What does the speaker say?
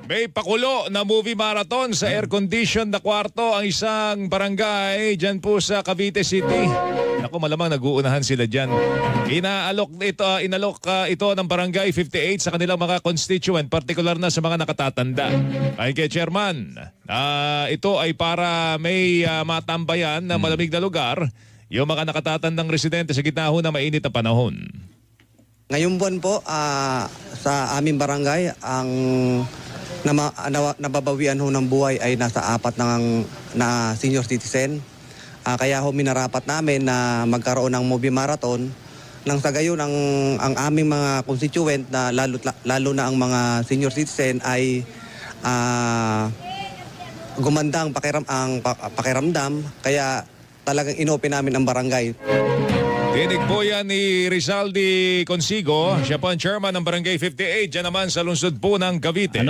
May pakulo na movie marathon sa air-conditioned na kwarto ang isang barangay dyan po sa Cavite City. Ako malamang nag-uunahan sila dyan. Inalok ito ng Barangay 58 sa kanilang mga constituent, partikular na sa mga nakatatanda. Ayon kay Chairman, ito ay para may matambayan na malamig na lugar yung mga nakatatandang residente sa gitna ho ng mainit na panahon. Ngayong buwan po, sa aming barangay, ang nababawian ho ng buhay ay nasa 4 na senior citizen. Kaya ho minarapat namin na magkaroon ng movie marathon nang sa gayon ang aming mga constituent na lalo na ang mga senior citizen ay gumanda ang pakiramdam, kaya talagang inopen namin ang barangay. Tinig po yan ni Rizaldi Consigo, siya po ang chairman ng Barangay 58, dyan naman sa lungsod po ng Cavite.